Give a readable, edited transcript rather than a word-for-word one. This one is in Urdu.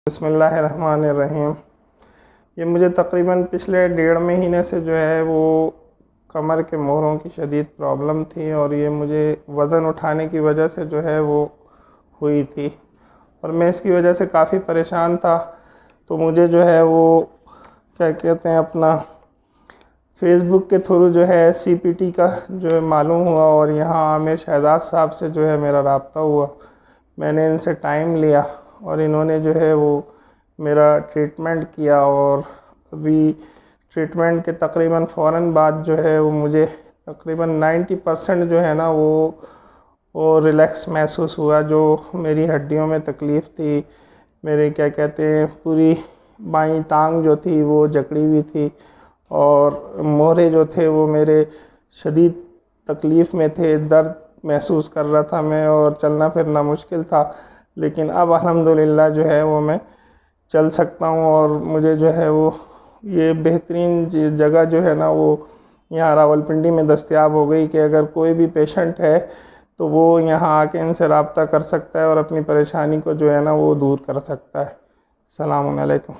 بسم اللہ الرحمن الرحیم۔ یہ مجھے تقریباً پچھلے 1.5 مہینے سے جو ہے وہ کمر کے موڑوں کی شدید پرابلم تھی، اور یہ مجھے وزن اٹھانے کی وجہ سے جو ہے وہ ہوئی تھی، اور میں اس کی وجہ سے کافی پریشان تھا۔ تو مجھے جو ہے وہ کیا کہتے ہیں اپنا فیس بک کے تھرو جو ہے CPT کا جو ہے معلوم ہوا، اور یہاں عامر شہزاد صاحب سے جو ہے میرا رابطہ ہوا۔ میں نے ان سے ٹائم لیا اور انہوں نے جو ہے وہ میرا ٹریٹمنٹ کیا، اور ابھی ٹریٹمنٹ کے تقریباً فوراً بعد جو ہے وہ مجھے تقریباً 90% جو ہے نا وہ ریلیکس محسوس ہوا۔ جو میری ہڈیوں میں تکلیف تھی، میرے کیا کہتے ہیں پوری بائیں ٹانگ جو تھی وہ جکڑی ہوئی تھی، اور مورے جو تھے وہ میرے شدید تکلیف میں تھے، درد محسوس کر رہا تھا میں، اور چلنا پھرنا مشکل تھا۔ لیکن اب الحمدللہ جو ہے وہ میں چل سکتا ہوں، اور مجھے جو ہے وہ یہ بہترین جگہ جو ہے نا وہ یہاں راولپنڈی میں دستیاب ہو گئی کہ اگر کوئی بھی پیشنٹ ہے تو وہ یہاں آ کے ان سے رابطہ کر سکتا ہے اور اپنی پریشانی کو جو ہے نا وہ دور کر سکتا ہے۔ السلام علیکم۔